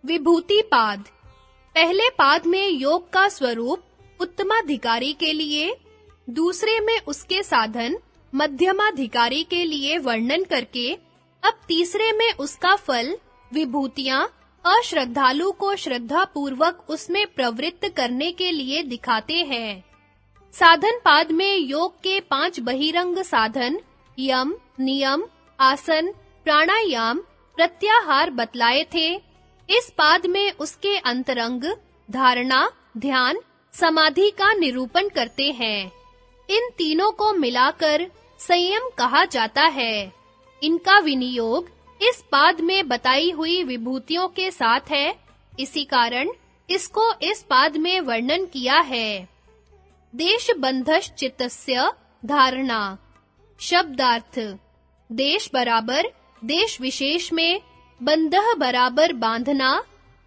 विभूति पाद। पहले पाद में योग का स्वरूप उत्तमाधिकारी के लिए, दूसरे में उसके साधन मध्यमाधिकारी के लिए वर्णन करके अब तीसरे में उसका फल विभूतियां अश्रद्धालु को श्रद्धा पूर्वक उसमें प्रवृत्त करने के लिए दिखाते हैं। साधन पाद में योग के 5 बहिरंग साधन यम, नियम, आसन, प्राणायाम, प्रत्याहार बतलाए थे। इस पाद में उसके अंतरंग धारणा, ध्यान, समाधि का निरूपण करते हैं। इन तीनों को मिलाकर संयम कहा जाता है। इनका विनियोग इस पाद में बताई हुई विभूतियों के साथ है, इसी कारण इसको इस पाद में वर्णन किया है। देश बंधश चित्तस्य धारणा। शब्दार्थ: देश बराबर देश विशेष में, बंधः बराबर बांधना,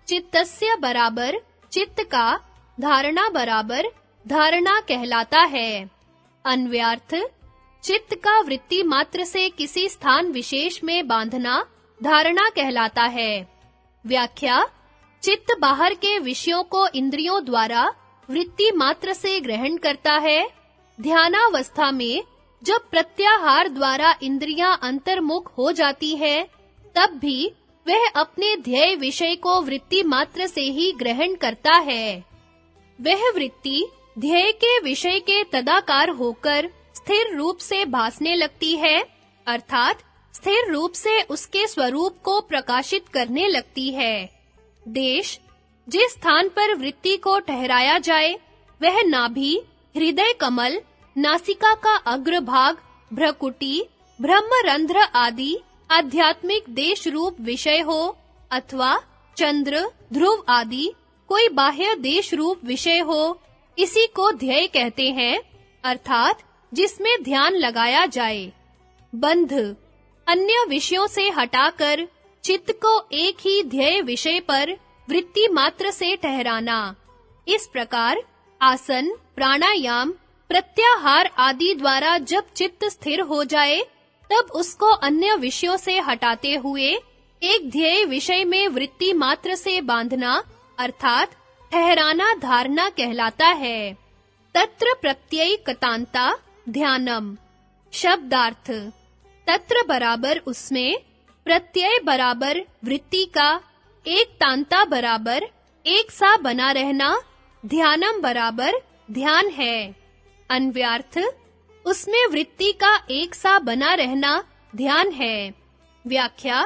चित्तस्य बराबर चित्त का, धारणा बराबर धारणा कहलाता है। अन्वयार्थ: चित्त का वृत्ति मात्र से किसी स्थान विशेष में बांधना धारणा कहलाता है। व्याख्या: चित्त बाहर के विषयों को इंद्रियों द्वारा वृत्ति मात्र से ग्रहण करता है। ध्यानावस्था में जब प्रत्याहार द्वारा इंद्रियां अंतर्मुख हो जाती है, तब भी वह अपने ध्येय विषय को वृत्ति मात्र से ही ग्रहण करता है। वह वृत्ति ध्येय के विषय के तदाकार होकर स्थिर रूप से भासने लगती है, अर्थात स्थिर रूप से उसके स्वरूप को प्रकाशित करने लगती है। देश: जिस स्थान पर वृत्ति को ठहराया जाए वह नाभि, हृदय कमल, नासिका का अग्रभाग, भ्रकुटी, ब्रह्मरंध्र आदि आध्यात्मिक देश रूप विषय हो, अथवा चंद्र, ध्रुव आदि कोई बाह्य देश रूप विषय हो, इसी को ध्येय कहते हैं, अर्थात जिसमें ध्यान लगाया जाए। बंध: अन्य विषयों से हटाकर चित्त को एक ही ध्येय विषय पर वृत्ति मात्र से ठहराना। इस प्रकार आसन, प्राणायाम, प्रत्याहार आदि द्वारा जब चित्त स्थिर हो जाए, तब उसको अन्य विषयों से हटाते हुए एक ध्येय विषय में वृत्ति मात्र से बांधना, अर्थात ठहराना धारणा कहलाता है। तत्र प्रत्ययिकतान्ता ध्यानम। शब्दार्थ: तत्र बराबर उसमें, प्रत्यय बराबर वृत्ति का, एक तांता बराबर एक सा बना रहना, ध्यानम बराबर ध्यान है। अन्वयार्थ: उसमें वृत्ति का एक सा बना रहना ध्यान है। व्याख्या: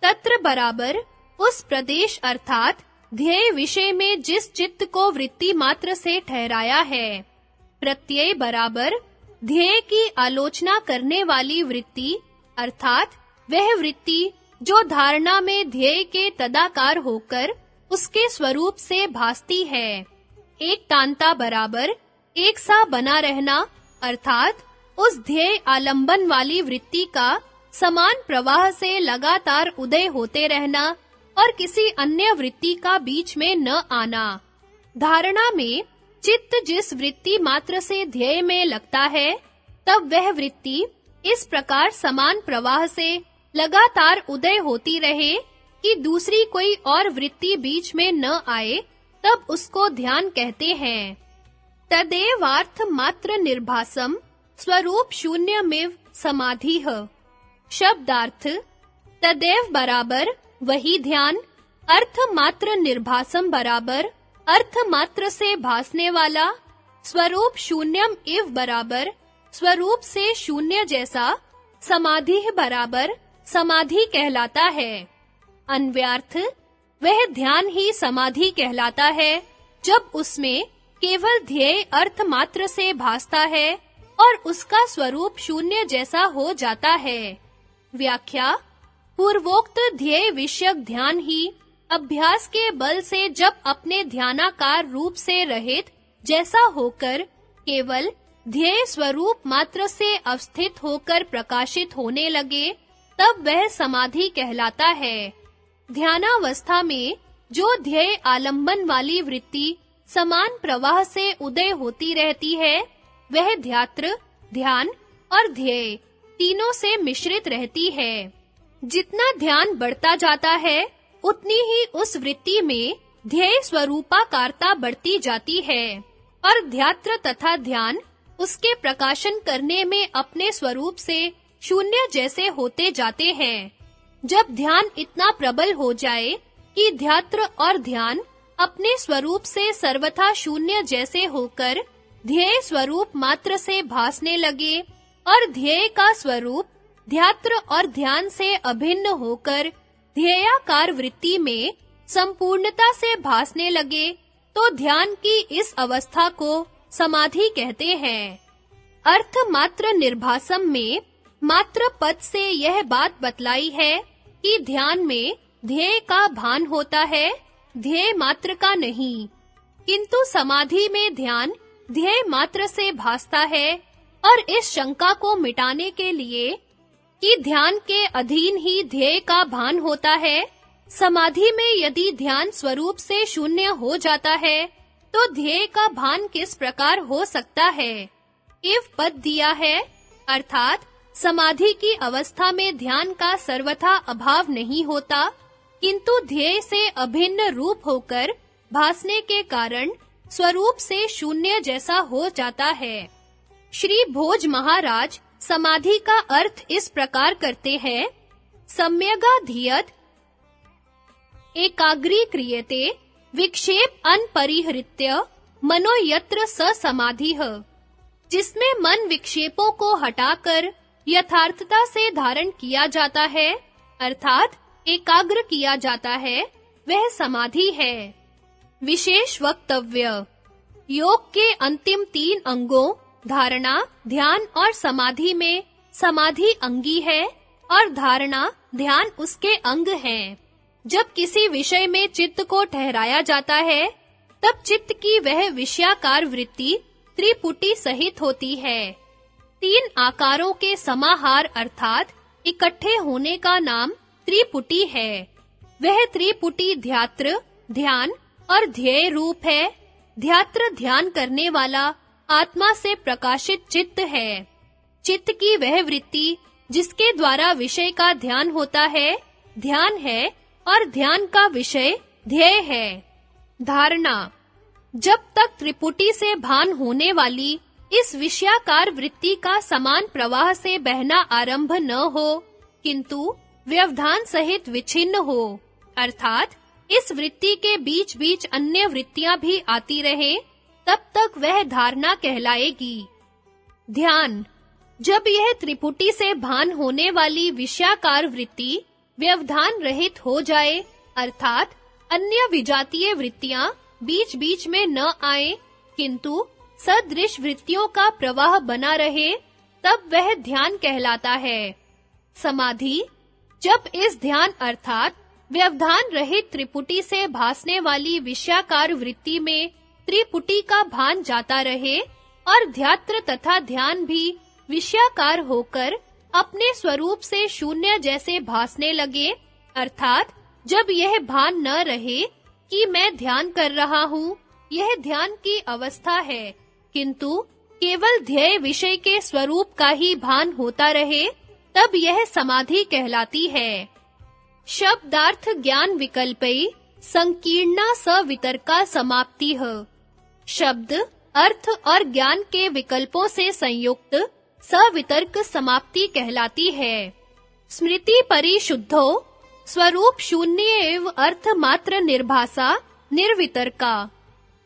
तत्र बराबर उस प्रदेश अर्थात ध्येय विषय में जिस चित्त को वृत्ति मात्र से ठहराया है। प्रत्यय बराबर ध्येय की आलोचना करने वाली वृत्ति, अर्थात वह वृत्ति जो धारणा में ध्येय के तदाकार होकर उसके स्वरूप से भासती है। एक तांता बराबर एक सा बना रहना, अर्थात उस ध्येय आलंबन वाली वृत्ति का समान प्रवाह से लगातार उदय होते रहना और किसी अन्य वृत्ति का बीच में न आना। धारणा में चित्त जिस वृत्ति मात्र से ध्येय में लगता है, तब वह वृत्ति इस प्रकार समान प्रवाह से लगातार उदय होती रहे कि दूसरी कोई और वृत्ति बीच में न आए, तब उसको ध्यान कहते हैं। तदेवार्थ मात्र निर्भासम स्वरूप शून्यमेव समाधिः। शब्दार्थ: तदेव बराबर वही ध्यान, अर्थ मात्र निर्भासम बराबर अर्थ मात्र से भासने वाला, स्वरूप शून्यम इव बराबर स्वरूप से शून्य जैसा, समाधि बराबर समाधि कहलाता है। अन्वयार्थ: वह ध्यान ही समाधि कहलाता है जब उसमें केवल ध्येय अर्थ मात्र से भासता है और उसका स्वरूप शून्य जैसा हो जाता है। व्याख्या: पूर्वोक्त ध्येय विषयक ध्यान ही अभ्यास के बल से जब अपने ध्यानाकार रूप से रहित जैसा होकर केवल ध्येय स्वरूप मात्र से अवस्थित होकर प्रकाशित होने लगे, तब वह समाधि कहलाता है। ध्यानावस्था में जो ध्येय आलंबन वाली वृत्ति समान प्रवाह से उदय होती रहती है, वह ध्यात्र, ध्यान और ध्येय तीनों से मिश्रित रहती है। जितना ध्यान बढ़ता जाता है, उतनी ही उस वृत्ति में ध्येय स्वरूपाकारता बढ़ती जाती है और ध्यात्र तथा ध्यान उसके प्रकाशन करने में अपने स्वरूप से शून्य जैसे होते जाते हैं। जब ध्यान इतना प्रबल हो जाए कि ध्यात्र और ध्यान अपने स्वरूप से सर्वथा शून्य जैसे होकर ध्येय स्वरूप मात्र से भासने लगे और ध्येय का स्वरूप ध्यात्र और ध्यान से अभिन्न होकर ध्येयाकार वृत्ति में संपूर्णता से भासने लगे, तो ध्यान की इस अवस्था को समाधि कहते हैं। अर्थ मात्र निर्भासम में मात्र पद से यह बात बतलाई है कि ध्यान में ध्येय का भान होता है, ध्येय मात्र का नहीं। किंतु समाधि में ध्यान ध्येय मात्र से भासता है और इस शंका को मिटाने के लिए कि ध्यान के अधीन ही ध्येय का भान होता है, समाधि में यदि ध्यान स्वरूप से शून्य हो जाता है, तो ध्येय का भान किस प्रकार हो सकता है? इव पद दिया है, अर्थात समाधि की अवस्था में ध्यान का सर्वथा अभाव नहीं होता, किंतु ध्येय से अभिन्न रूप होकर भासने के कारण स्वरूप से शून्य जैसा हो जाता है। श्री भोज महाराज समाधि का अर्थ इस प्रकार करते हैं, सम्यगाधियत एकाग्री क्रियते विक्षेप अनपरिहृत्य मनो यत्र स समाधिः, जिसमें मन विक्षेपों को हटाकर यथार्थता से धारण किया जाता है, अर्थात एकाग्र किया जाता है, वह समाधि है। विशेष वक्तव्य। योग के अंतिम 3 अंगों धारणा, ध्यान और समाधि में समाधि अंगी है और धारणा, ध्यान उसके अंग हैं। जब किसी विषय में चित्त को ठहराया जाता है, तब चित्त की वह विषयाकार वृत्ति त्रिपुटी सहित होती है। 3 आकारों के समाहार अर्थात इकट्ठे होने का नाम त्रिपुटी है। वह त्रिपुटी ध्यात्र, ध्यान और ध्येय रूप है। ध्यात्र ध्यान करने वाला आत्मा से प्रकाशित चित्त है। चित्त की वह वृत्ति जिसके द्वारा विषय का ध्यान होता है, ध्यान है और ध्यान का विषय ध्येय है। धारणा। जब तक त्रिपुटी से भान होने वाली इस विषयाकार वृत्ति का समान प्रवाह से बहना आरंभ न हो, किंतु व्यवधान सहित विच्छिन्न हो, अर्थात इस वृत्ति के बीच-बीच अन्य वृत्तियां भी आती रहे, तब तक वह धारणा कहलाएगी। ध्यान। जब यह त्रिपुटी से भान होने वाली विषयाकार वृत्ति व्यवधान रहित हो जाए, अर्थात अन्य विजातीय वृत्तियां बीच-बीच में न आए, किंतु सदृश वृत्तियों का प्रवाह बना रहे, तब वह ध्यान कहलाता है। समाधि। जब इस ध्यान अर्थात व्यवधान रहित त्रिपुटी से भासने वाली विषयाकार वृत्ति में त्रिपुटी का भान जाता रहे और ध्यात्र तथा ध्यान भी विषयाकार होकर अपने स्वरूप से शून्य जैसे भासने लगे, अर्थात जब यह भान न रहे कि मैं ध्यान कर रहा हूँ, यह ध्यान की अवस्था है, किंतु केवल ध्येय विषय के स्वरूप का ही भान होता रहे, तब यह समाधि कहलाती है। शब्दार्थ ज्ञान विकल्पै संकीर्णा सवितर्का समाप्तिः। शब्द, अर्थ और ज्ञान के विकल्पों से संयुक्त सवितर्क समाप्ति कहलाती है। स्मृति परिशुद्धो स्वरूप शून्य एव अर्थ मात्र निर्भासा निर्वितर्का।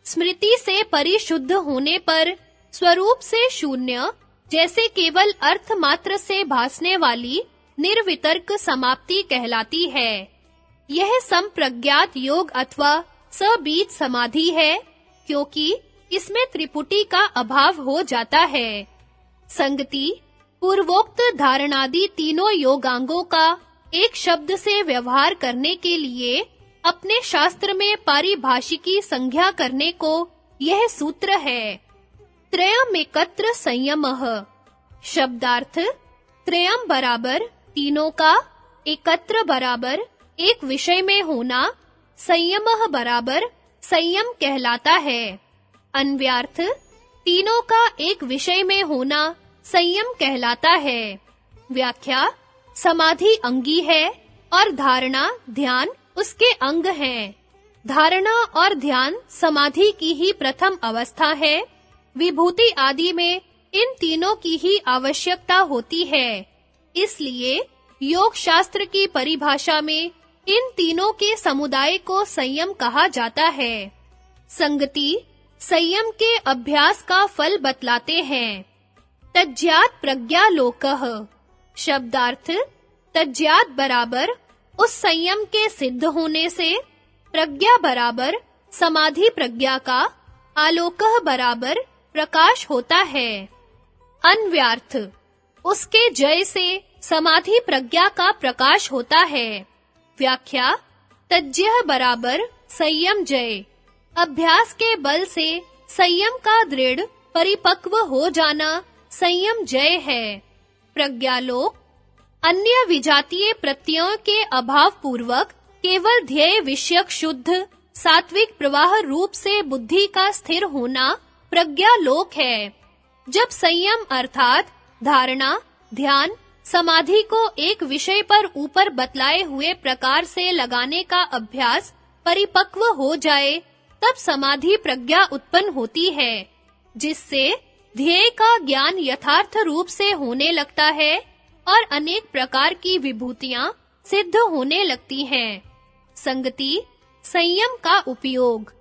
स्मृति से परिशुद्ध होने पर स्वरूप से शून्य जैसे केवल अर्थ मात्र से भासने वाली निर्वितर्क समाप्ति कहलाती है। यह संप्रज्ञात योग अथवा सबीज समाधि है, क्योंकि इसमें त्रिपुटी का अभाव हो जाता है। संगति। पूर्वोक्त धारणादि तीनों योगांगों का एक शब्द से व्यवहार करने के लिए अपने शास्त्र में पारिभाषिकी संज्ञा करने को यह सूत्र है। त्रयम् एकत्र संयमः। शब्दार्थ। त्रयम् बराबर तीनों का, एकत्र बराबर एक विषय में होना, संयमः बराबर संयम कहलाता है। अन्व्यार्थ। तीनों का एक विषय में होना संयम कहलाता है। व्याख्या। समाधि अंगी है और धारणा, ध्यान उसके अंग हैं। धारणा और ध्यान समाधि की ही प्रथम अवस्था है। विभूति आदि में इन तीनों की ही आवश्यकता होती है। इसलिए योग शास्त्र की परिभाषा में इन तीनों के समुदाय को संयम कहा जाता है। संगति संयम के अभ्यास का फल बतलाते हैं। तज्ज्ञात प्रज्ञालोकः शब्दार्थ तज्ज्ञात बराबर उस संयम के सिद्ध होने से, प्रज्ञा बराबर समाधि प्रज्ञा का, आलोकः बराबर प्रकाश होता है। अन्व्यार्थ उसके जय से समाधि प्रज्ञा का प्रकाश होता है। व्याख्या तज्ज्ञः बराबर संयम जय। अभ्यास के बल से संयम का दृढ़ परिपक्व हो जाना संयम जय है। प्रज्ञालोक अन्य विजातीय प्रत्ययों के अभाव पूर्वक केवल ध्येय विषयक शुद्ध सात्विक प्रवाह रूप से बुद्धि का स्थिर होना प्रज्ञालोक है। जब संयम अर्थात धारणा, ध्यान, समाधि को एक विषय पर ऊपर बतलाए हुए प्रकार से लगाने का अभ्यास परिपक्व हो जाए, तब समाधि प्रज्ञा उत्पन्न होती है, जिससे ध्येय का ज्ञान यथार्थ रूप से होने लगता है और अनेक प्रकार की विभूतियां सिद्ध होने लगती हैं। संगति संयम का उपयोग।